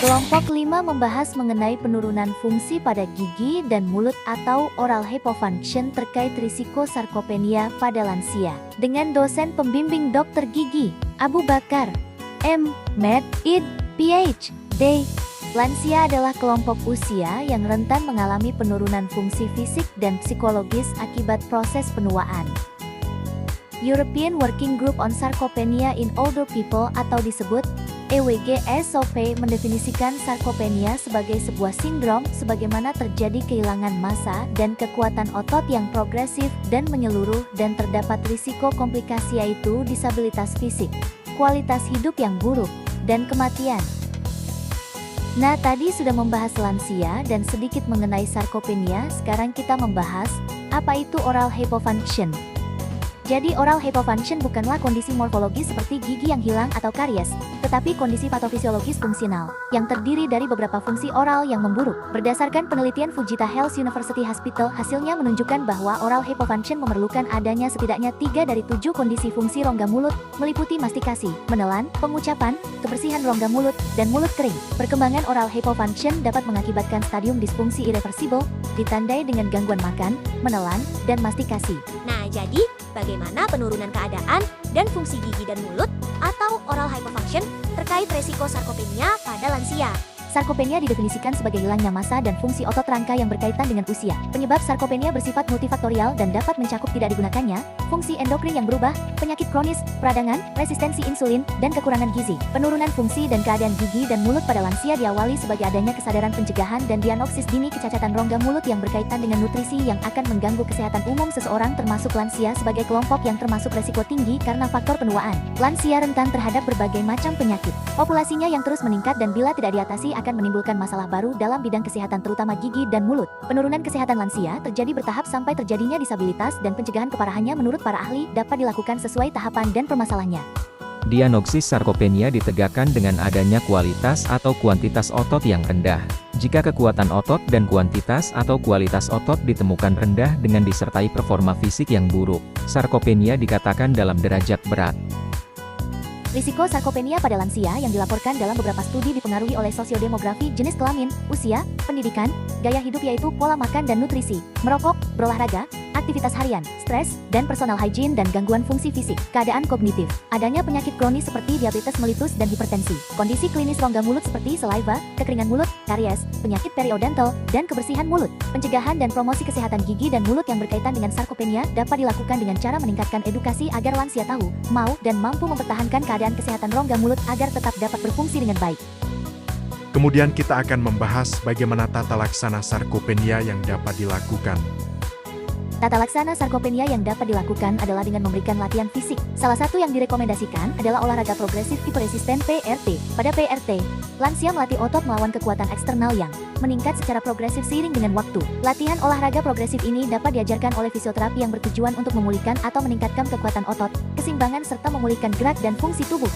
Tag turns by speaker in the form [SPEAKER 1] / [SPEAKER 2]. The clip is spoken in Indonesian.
[SPEAKER 1] Kelompok 5 membahas mengenai penurunan fungsi pada gigi dan mulut atau oral hypofunction terkait risiko sarkopenia pada lansia. Dengan dosen pembimbing dokter gigi, Abu Bakar, M. Med. Id. Ph.D. Lansia adalah kelompok usia yang rentan mengalami penurunan fungsi fisik dan psikologis akibat proses penuaan. European Working Group on Sarcopenia in Older People atau disebut EWG-SOP mendefinisikan sarkopenia sebagai sebuah sindrom sebagaimana terjadi kehilangan massa dan kekuatan otot yang progresif dan menyeluruh dan terdapat risiko komplikasi yaitu disabilitas fisik, kualitas hidup yang buruk, dan kematian. Nah, tadi sudah membahas lansia dan sedikit mengenai sarkopenia, sekarang kita membahas apa itu oral hypofunction. Jadi oral hypofunction bukanlah kondisi morfologis seperti gigi yang hilang atau karies, tetapi kondisi patofisiologis fungsional, yang terdiri dari beberapa fungsi oral yang memburuk. Berdasarkan penelitian Fujita Health University Hospital, hasilnya menunjukkan bahwa oral hypofunction memerlukan adanya setidaknya 3 dari 7 kondisi fungsi rongga mulut, meliputi mastikasi, menelan, pengucapan, kebersihan rongga mulut, dan mulut kering. Perkembangan oral hypofunction dapat mengakibatkan stadium disfungsi irreversible, ditandai dengan gangguan makan, menelan, dan mastikasi.
[SPEAKER 2] Nah, jadi bagaimana penurunan keadaan dan fungsi gigi dan mulut atau oral hypofunction terkait resiko sarkopenia pada lansia?
[SPEAKER 1] Sarkopenia didefinisikan sebagai hilangnya massa dan fungsi otot rangka yang berkaitan dengan usia. Penyebab sarkopenia bersifat multifaktorial dan dapat mencakup tidak digunakannya, fungsi endokrin yang berubah, penyakit kronis, peradangan, resistensi insulin, dan kekurangan gizi. Penurunan fungsi dan keadaan gigi dan mulut pada lansia diawali sebagai adanya kesadaran pencegahan dan diagnosis dini kecacatan rongga mulut yang berkaitan dengan nutrisi yang akan mengganggu kesehatan umum seseorang termasuk lansia sebagai kelompok yang termasuk resiko tinggi karena faktor penuaan. Lansia rentan terhadap berbagai macam penyakit. Populasinya yang terus meningkat dan bila tidak diatasi akan menimbulkan masalah baru dalam bidang kesehatan terutama gigi dan mulut. Penurunan kesehatan lansia terjadi bertahap sampai terjadinya disabilitas dan pencegahan keparahannya menurut para ahli dapat dilakukan sesuai tahapan dan permasalahannya.
[SPEAKER 3] Diagnosis sarkopenia ditegakkan dengan adanya kualitas atau kuantitas otot yang rendah. Jika kekuatan otot dan kuantitas atau kualitas otot ditemukan rendah dengan disertai performa fisik yang buruk, sarkopenia dikatakan dalam derajat berat.
[SPEAKER 1] Risiko sarkopenia pada lansia yang dilaporkan dalam beberapa studi dipengaruhi oleh sosiodemografi, jenis kelamin, usia, pendidikan, gaya hidup yaitu pola makan dan nutrisi, merokok, berolahraga, aktivitas harian, stres, dan personal hygiene dan gangguan fungsi fisik, keadaan kognitif, adanya penyakit kronis seperti diabetes mellitus dan hipertensi, kondisi klinis rongga mulut seperti saliva, kekeringan mulut, karies, penyakit periodontal, dan kebersihan mulut. Pencegahan dan promosi kesehatan gigi dan mulut yang berkaitan dengan sarkopenia dapat dilakukan dengan cara meningkatkan edukasi agar lansia tahu, mau, dan mampu mempertahankan keadaan kesehatan rongga mulut agar tetap dapat berfungsi dengan baik.
[SPEAKER 4] Kemudian kita akan membahas bagaimana tata laksana sarkopenia yang dapat dilakukan.
[SPEAKER 1] Tata laksana sarkopenia yang dapat dilakukan adalah dengan memberikan latihan fisik. Salah satu yang direkomendasikan adalah olahraga progresif tipe resisten PRT. Pada PRT, lansia melatih otot melawan kekuatan eksternal yang meningkat secara progresif seiring dengan waktu. Latihan olahraga progresif ini dapat diajarkan oleh fisioterapi yang bertujuan untuk memulihkan atau meningkatkan kekuatan otot, keseimbangan serta memulihkan gerak dan fungsi tubuh.